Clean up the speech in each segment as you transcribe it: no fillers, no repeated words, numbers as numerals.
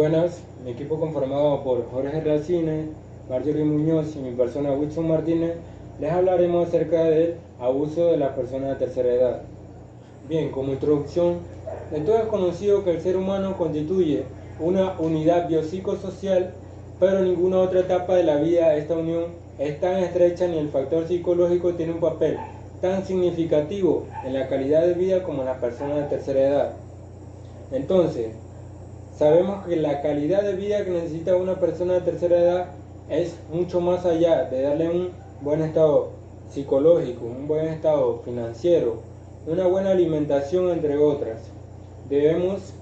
buenas, mi equipo conformado por Jorge Racine, Marjorie Muñoz y mi persona Wilson Martínez, les hablaremos acerca del abuso de las personas de tercera edad. Bien, como introducción, de todo es conocido que el ser humano constituye una unidad biopsicosocial, pero en ninguna otra etapa de la vida esta unión es tan estrecha ni el factor psicológico tiene un papel tan significativo en la calidad de vida como en las personas de tercera edad. Entonces, sabemos que la calidad de vida que necesita una persona de tercera edad es mucho más allá de darle un buen estado psicológico, un buen estado financiero, una buena alimentación, entre otras. Debemos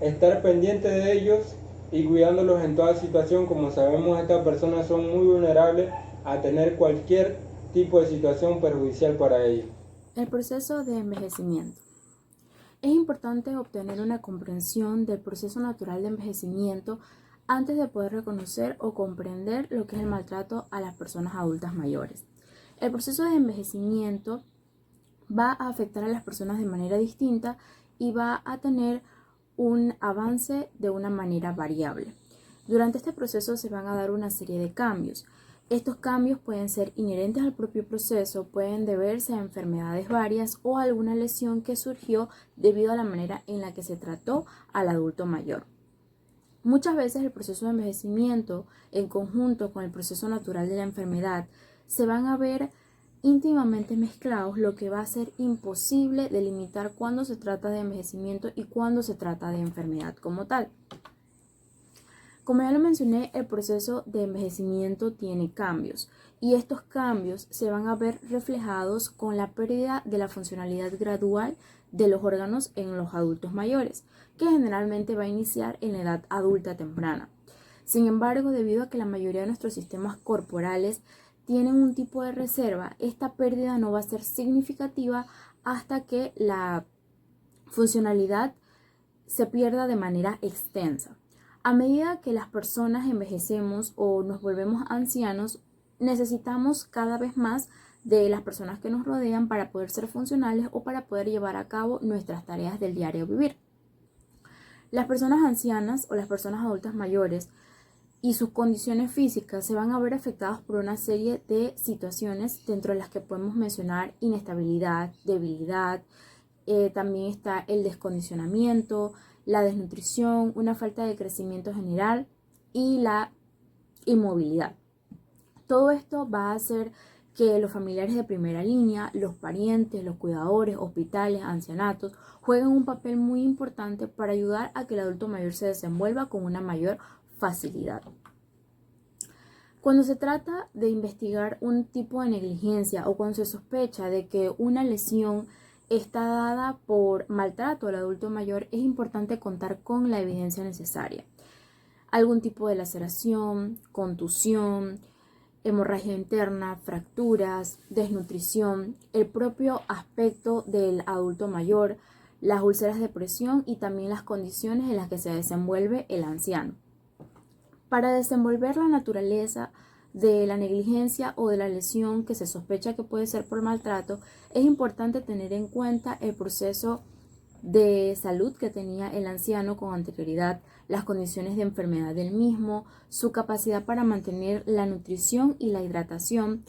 estar pendientes de ellos y cuidándolos en toda situación. Como sabemos, estas personas son muy vulnerables a tener cualquier tipo de situación perjudicial para ellos. El proceso de envejecimiento. Es importante obtener una comprensión del proceso natural de envejecimiento antes de poder reconocer o comprender lo que es el maltrato a las personas adultas mayores. El proceso de envejecimiento va a afectar a las personas de manera distinta y va a tener un avance de una manera variable. Durante este proceso se van a dar una serie de cambios. Estos cambios pueden ser inherentes al propio proceso, pueden deberse a enfermedades varias o a alguna lesión que surgió debido a la manera en la que se trató al adulto mayor. Muchas veces el proceso de envejecimiento, en conjunto con el proceso natural de la enfermedad, se van a ver íntimamente mezclados, lo que va a ser imposible delimitar cuándo se trata de envejecimiento y cuándo se trata de enfermedad como tal. Como ya lo mencioné, el proceso de envejecimiento tiene cambios y estos cambios se van a ver reflejados con la pérdida de la funcionalidad gradual de los órganos en los adultos mayores, que generalmente va a iniciar en la edad adulta temprana. Sin embargo, debido a que la mayoría de nuestros sistemas corporales tienen un tipo de reserva, esta pérdida no va a ser significativa hasta que la funcionalidad se pierda de manera extensa. A medida que las personas envejecemos o nos volvemos ancianos, necesitamos cada vez más de las personas que nos rodean para poder ser funcionales o para poder llevar a cabo nuestras tareas del diario vivir. Las personas ancianas o las personas adultas mayores y sus condiciones físicas se van a ver afectadas por una serie de situaciones dentro de las que podemos mencionar inestabilidad, debilidad, también está el descondicionamiento, la desnutrición, una falta de crecimiento general y la inmovilidad. Todo esto va a hacer que los familiares de primera línea, los parientes, los cuidadores, hospitales, ancianatos, jueguen un papel muy importante para ayudar a que el adulto mayor se desenvuelva con una mayor facilidad. Cuando se trata de investigar un tipo de negligencia o cuando se sospecha de que una lesión está dada por maltrato al adulto mayor, es importante contar con la evidencia necesaria. Algún tipo de laceración, contusión, hemorragia interna, fracturas, desnutrición, el propio aspecto del adulto mayor, las úlceras de presión y también las condiciones en las que se desenvuelve el anciano. Para desenvolver la naturaleza de la negligencia o de la lesión que se sospecha que puede ser por maltrato, es importante tener en cuenta el proceso de salud que tenía el anciano con anterioridad, las condiciones de enfermedad del mismo, su capacidad para mantener la nutrición y la hidratación,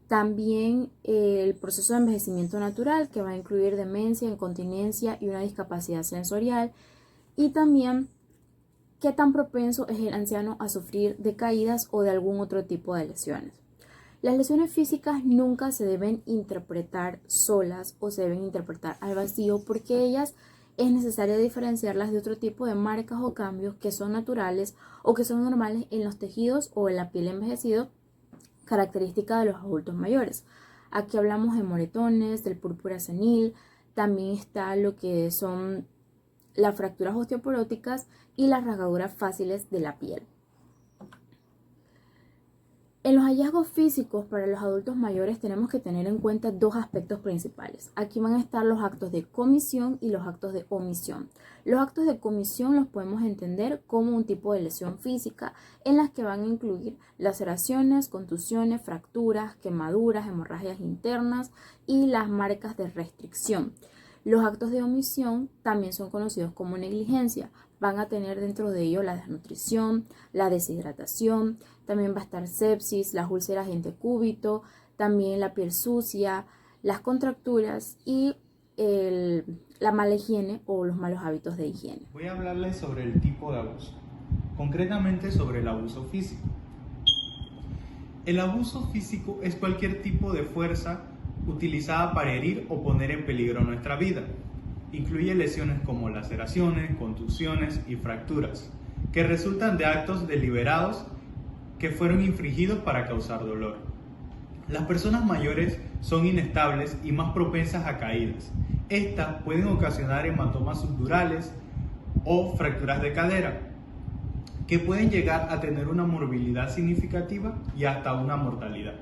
también el proceso de envejecimiento natural que va a incluir demencia, incontinencia y una discapacidad sensorial, y también qué tan propenso es el anciano a sufrir de caídas o de algún otro tipo de lesiones. Las lesiones físicas nunca se deben interpretar solas o se deben interpretar al vacío, porque ellas es necesario diferenciarlas de otro tipo de marcas o cambios que son naturales o que son normales en los tejidos o en la piel envejecido, característica de los adultos mayores. Aquí hablamos de moretones, del púrpura senil, también está lo que son las fracturas osteoporóticas y las rasgaduras fáciles de la piel. En los hallazgos físicos para los adultos mayores tenemos que tener en cuenta dos aspectos principales. Aquí van a estar los actos de comisión y los actos de omisión. Los actos de comisión los podemos entender como un tipo de lesión física en las que van a incluir laceraciones, contusiones, fracturas, quemaduras, hemorragias internas y las marcas de restricción. Los actos de omisión también son conocidos como negligencia. Van a tener dentro de ello la desnutrición, la deshidratación, también va a estar sepsis, las úlceras en decúbito, también la piel sucia, las contracturas y la mala higiene o los malos hábitos de higiene. Voy a hablarles sobre el tipo de abuso, concretamente sobre el abuso físico. El abuso físico es cualquier tipo de fuerza utilizada para herir o poner en peligro nuestra vida. Incluye lesiones como laceraciones, contusiones y fracturas, que resultan de actos deliberados que fueron infligidos para causar dolor. Las personas mayores son inestables y más propensas a caídas. Estas pueden ocasionar hematomas subdurales o fracturas de cadera, que pueden llegar a tener una morbilidad significativa y hasta una mortalidad.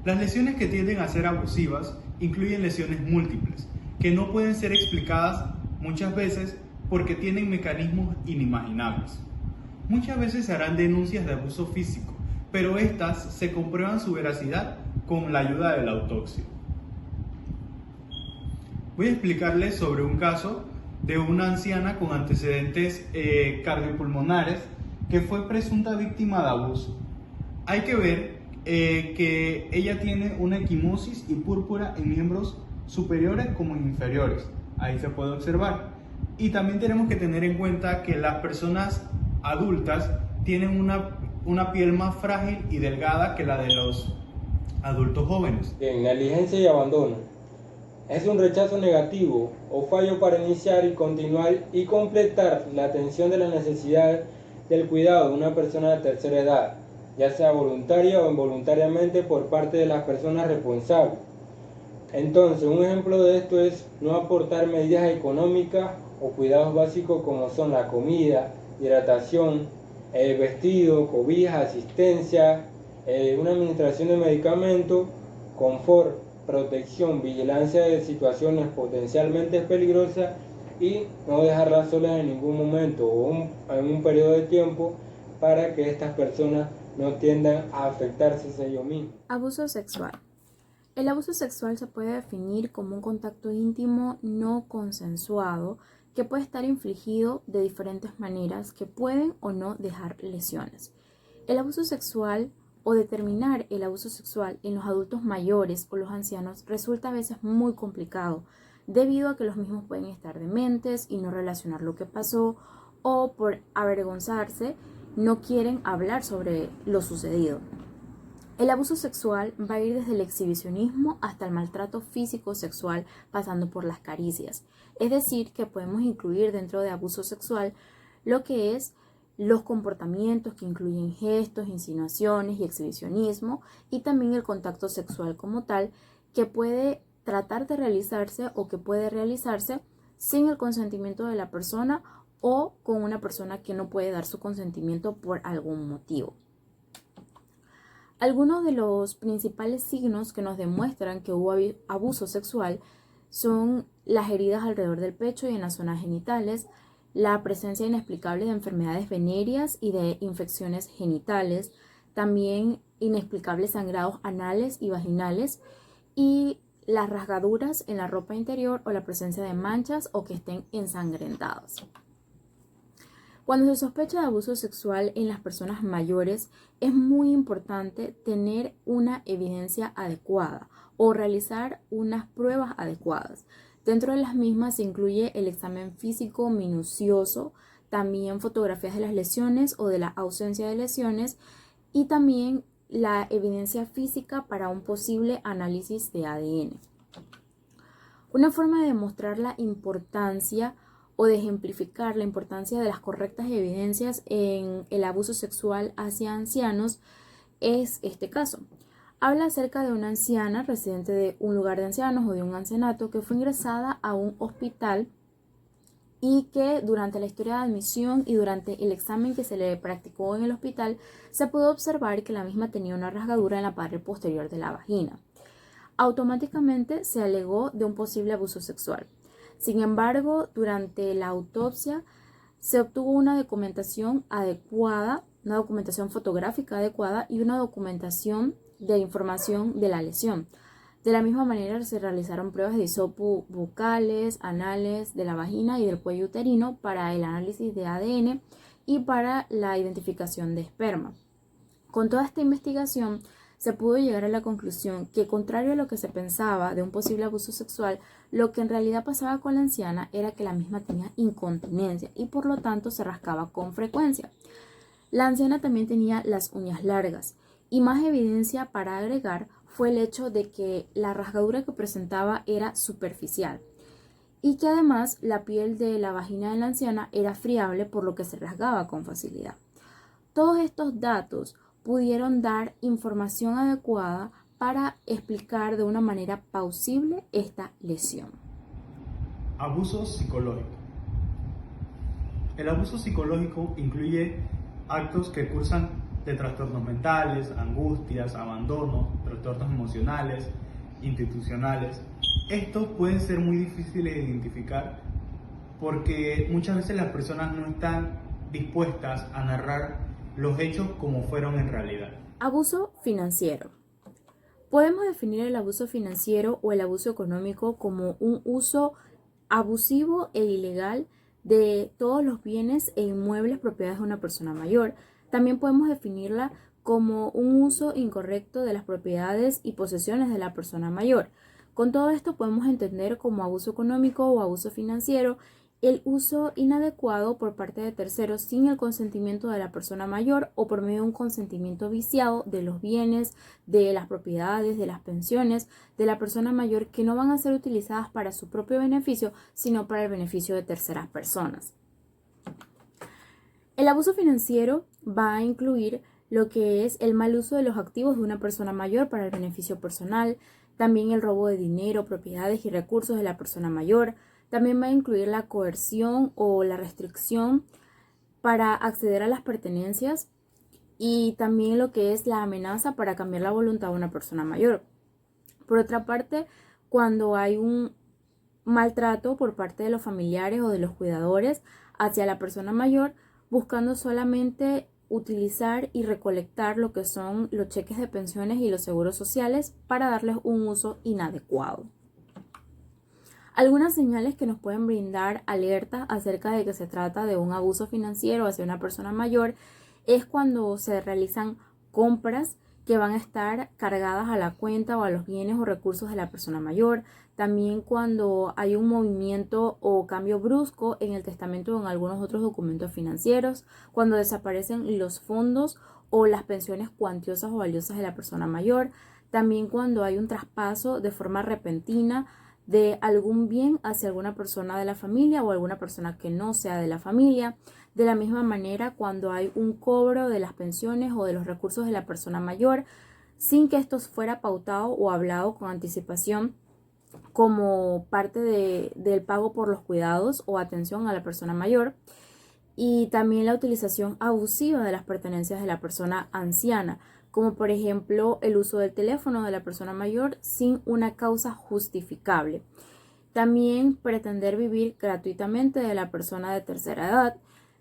Las lesiones que tienden a ser abusivas incluyen lesiones múltiples, que no pueden ser explicadas muchas veces porque tienen mecanismos inimaginables. Muchas veces se harán denuncias de abuso físico, pero estas se comprueban su veracidad con la ayuda de la autopsia. Voy a explicarles sobre un caso de una anciana con antecedentes cardiopulmonares que fue presunta víctima de abuso. Hay que ver que ella tiene una equimosis y púrpura en miembros superiores como en inferiores. Ahí se puede observar. Y también tenemos que tener en cuenta que las personas adultas tienen una piel más frágil y delgada que la de los adultos jóvenes. Bien, negligencia y abandono. Es un rechazo negativo o fallo para iniciar y continuar y completar la atención de las necesidades del cuidado de una persona de tercera edad, ya sea voluntaria o involuntariamente por parte de las personas responsables. Entonces, un ejemplo de esto es no aportar medidas económicas o cuidados básicos como son la comida, hidratación, vestido, cobija, asistencia, una administración de medicamentos, confort, protección, vigilancia de situaciones potencialmente peligrosas y no dejarlas solas en ningún momento o en un periodo de tiempo para que estas personas no tiendan a afectarse ellos mismos. Abuso sexual. El abuso sexual se puede definir como un contacto íntimo no consensuado que puede estar infligido de diferentes maneras que pueden o no dejar lesiones. El abuso sexual o determinar el abuso sexual en los adultos mayores o los ancianos resulta a veces muy complicado debido a que los mismos pueden estar dementes y no relacionar lo que pasó o por avergonzarse no quieren hablar sobre lo sucedido. El abuso sexual va a ir desde el exhibicionismo hasta el maltrato físico sexual pasando por las caricias. Es decir, que podemos incluir dentro de abuso sexual lo que es los comportamientos que incluyen gestos, insinuaciones y exhibicionismo y también el contacto sexual como tal que puede tratar de realizarse o que puede realizarse sin el consentimiento de la persona o con una persona que no puede dar su consentimiento por algún motivo. Algunos de los principales signos que nos demuestran que hubo abuso sexual son las heridas alrededor del pecho y en las zonas genitales, la presencia inexplicable de enfermedades venéreas y de infecciones genitales, también inexplicables sangrados anales y vaginales y las rasgaduras en la ropa interior o la presencia de manchas o que estén ensangrentadas. Cuando se sospecha de abuso sexual en las personas mayores, es muy importante tener una evidencia adecuada o realizar unas pruebas adecuadas. Dentro de las mismas se incluye el examen físico minucioso, también fotografías de las lesiones o de la ausencia de lesiones y también la evidencia física para un posible análisis de ADN. Una forma de demostrar la importancia o de ejemplificar la importancia de las correctas evidencias en el abuso sexual hacia ancianos es este caso. Habla acerca de una anciana residente de un lugar de ancianos o de un ancianato que fue ingresada a un hospital y que durante la historia de admisión y durante el examen que se le practicó en el hospital se pudo observar que la misma tenía una rasgadura en la pared posterior de la vagina. Automáticamente se alegó de un posible abuso sexual. Sin embargo, durante la autopsia se obtuvo una documentación adecuada, una documentación fotográfica adecuada y una documentación de información de la lesión. De la misma manera se realizaron pruebas de hisopo bucales, anales, de la vagina y del cuello uterino para el análisis de ADN y para la identificación de esperma. Con toda esta investigación se pudo llegar a la conclusión que, contrario a lo que se pensaba de un posible abuso sexual, lo que en realidad pasaba con la anciana era que la misma tenía incontinencia y por lo tanto se rascaba con frecuencia. La anciana también tenía las uñas largas y más evidencia para agregar fue el hecho de que la rasgadura que presentaba era superficial y que además la piel de la vagina de la anciana era friable, por lo que se rasgaba con facilidad. Todos estos datos pudieron dar información adecuada para explicar de una manera plausible esta lesión. Abuso psicológico. El abuso psicológico incluye actos que cursan de trastornos mentales, angustias, abandono, trastornos emocionales, institucionales. Estos pueden ser muy difíciles de identificar porque muchas veces las personas no están dispuestas a narrar los hechos como fueron en realidad. Abuso financiero. Podemos definir el abuso financiero o el abuso económico como un uso abusivo e ilegal de todos los bienes e inmuebles propiedades de una persona mayor. También podemos definirla como un uso incorrecto de las propiedades y posesiones de la persona mayor. Con todo esto podemos entender como abuso económico o abuso financiero el uso inadecuado por parte de terceros sin el consentimiento de la persona mayor o por medio de un consentimiento viciado de los bienes, de las propiedades, de las pensiones de la persona mayor, que no van a ser utilizadas para su propio beneficio, sino para el beneficio de terceras personas. El abuso financiero va a incluir lo que es el mal uso de los activos de una persona mayor para el beneficio personal, también el robo de dinero, propiedades y recursos de la persona mayor. También va a incluir la coerción o la restricción para acceder a las pertenencias y también lo que es la amenaza para cambiar la voluntad de una persona mayor. Por otra parte, cuando hay un maltrato por parte de los familiares o de los cuidadores hacia la persona mayor, buscando solamente utilizar y recolectar lo que son los cheques de pensiones y los seguros sociales para darles un uso inadecuado. Algunas señales que nos pueden brindar alerta acerca de que se trata de un abuso financiero hacia una persona mayor es cuando se realizan compras que van a estar cargadas a la cuenta o a los bienes o recursos de la persona mayor. También cuando hay un movimiento o cambio brusco en el testamento o en algunos otros documentos financieros, cuando desaparecen los fondos o las pensiones cuantiosas o valiosas de la persona mayor. También cuando hay un traspaso de forma repentina de algún bien hacia alguna persona de la familia o alguna persona que no sea de la familia. De la misma manera, cuando hay un cobro de las pensiones o de los recursos de la persona mayor sin que esto fuera pautado o hablado con anticipación como parte del pago por los cuidados o atención a la persona mayor. Y también la utilización abusiva de las pertenencias de la persona anciana, como por ejemplo el uso del teléfono de la persona mayor sin una causa justificable. También pretender vivir gratuitamente de la persona de tercera edad.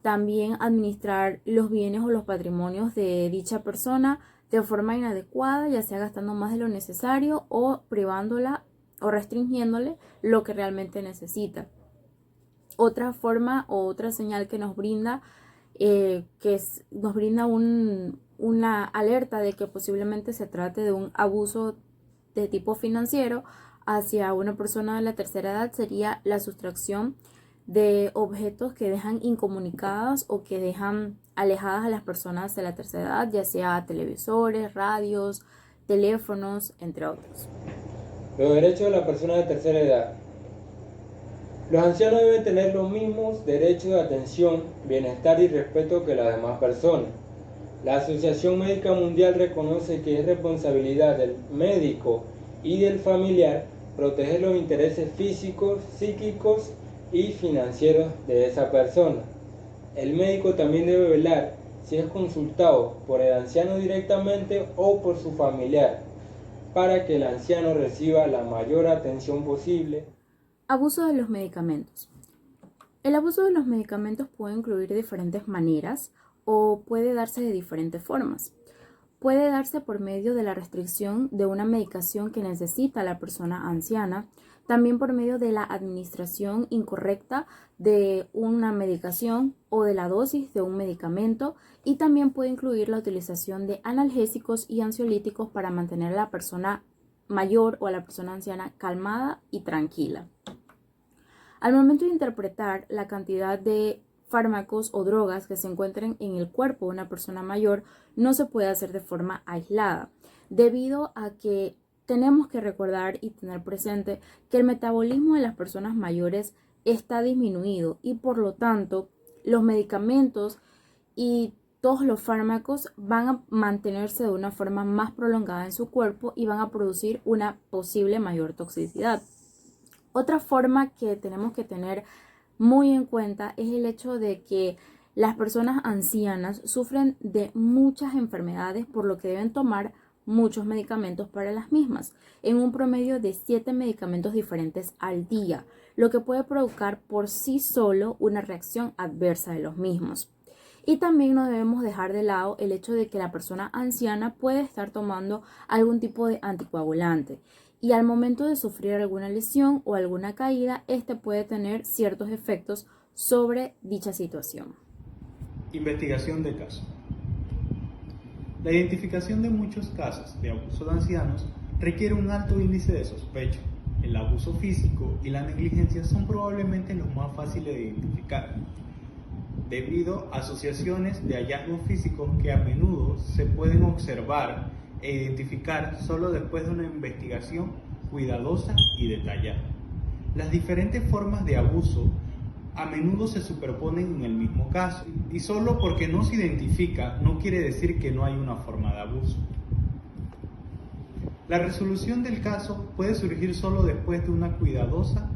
También administrar los bienes o los patrimonios de dicha persona de forma inadecuada, ya sea gastando más de lo necesario o privándola o restringiéndole lo que realmente necesita. Otra forma o otra señal que nos brinda una alerta de que posiblemente se trate de un abuso de tipo financiero hacia una persona de la tercera edad sería la sustracción de objetos que dejan incomunicadas o que dejan alejadas a las personas de la tercera edad, ya sea televisores, radios, teléfonos, entre otros. Los derechos de la persona de tercera edad. Los ancianos deben tener los mismos derechos de atención, bienestar y respeto que las demás personas. La Asociación Médica Mundial reconoce que es responsabilidad del médico y del familiar proteger los intereses físicos, psíquicos y financieros de esa persona. El médico también debe velar si es consultado por el anciano directamente o por su familiar, para que el anciano reciba la mayor atención posible. Abuso de los medicamentos. El abuso de los medicamentos puede incluir diferentes maneras o puede darse de diferentes formas. puede darse por medio de la restricción de una medicación que necesita la persona anciana, también por medio de la administración incorrecta de una medicación o de la dosis de un medicamento, y también puede incluir la utilización de analgésicos y ansiolíticos para mantener a la persona mayor o a la persona anciana calmada y tranquila. Al momento de interpretar la cantidad de fármacos o drogas que se encuentren en el cuerpo de una persona mayor, no se puede hacer de forma aislada, debido a que tenemos que recordar y tener presente que el metabolismo de las personas mayores está disminuido y por lo tanto los medicamentos y todos los fármacos van a mantenerse de una forma más prolongada en su cuerpo y van a producir una posible mayor toxicidad. Otra forma que tenemos que tener muy en cuenta es el hecho de que las personas ancianas sufren de muchas enfermedades, por lo que deben tomar muchos medicamentos para las mismas, en un promedio de 7 medicamentos diferentes al día, lo que puede provocar por sí solo una reacción adversa de los mismos. Y también no debemos dejar de lado el hecho de que la persona anciana puede estar tomando algún tipo de anticoagulante, y al momento de sufrir alguna lesión o alguna caída, este puede tener ciertos efectos sobre dicha situación. Investigación de caso. La identificación de muchos casos de abuso de ancianos requiere un alto índice de sospecha. El abuso físico y la negligencia son probablemente los más fáciles de identificar, debido a asociaciones de hallazgos físicos que a menudo se pueden observar e identificar solo después de una investigación cuidadosa y detallada. Las diferentes formas de abuso a menudo se superponen en el mismo caso, y solo porque no se identifica no quiere decir que no hay una forma de abuso. La resolución del caso puede surgir solo después de una cuidadosa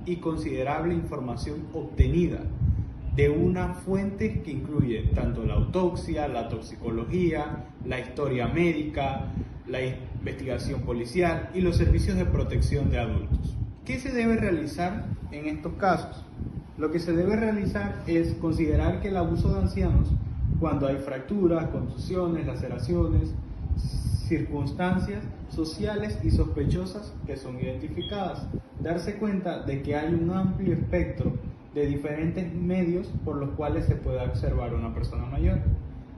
y considerable información obtenida de una fuente que incluye tanto la autopsia, la toxicología, la historia médica, la investigación policial y los servicios de protección de adultos. ¿Qué se debe realizar en estos casos? Lo que se debe realizar es considerar que el abuso de ancianos, cuando hay fracturas, contusiones, laceraciones, circunstancias sociales y sospechosas que son identificadas, darse cuenta de que hay un amplio espectro de diferentes medios por los cuales se puede observar a una persona mayor,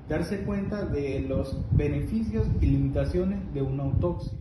darse cuenta de los beneficios y limitaciones de una autopsia.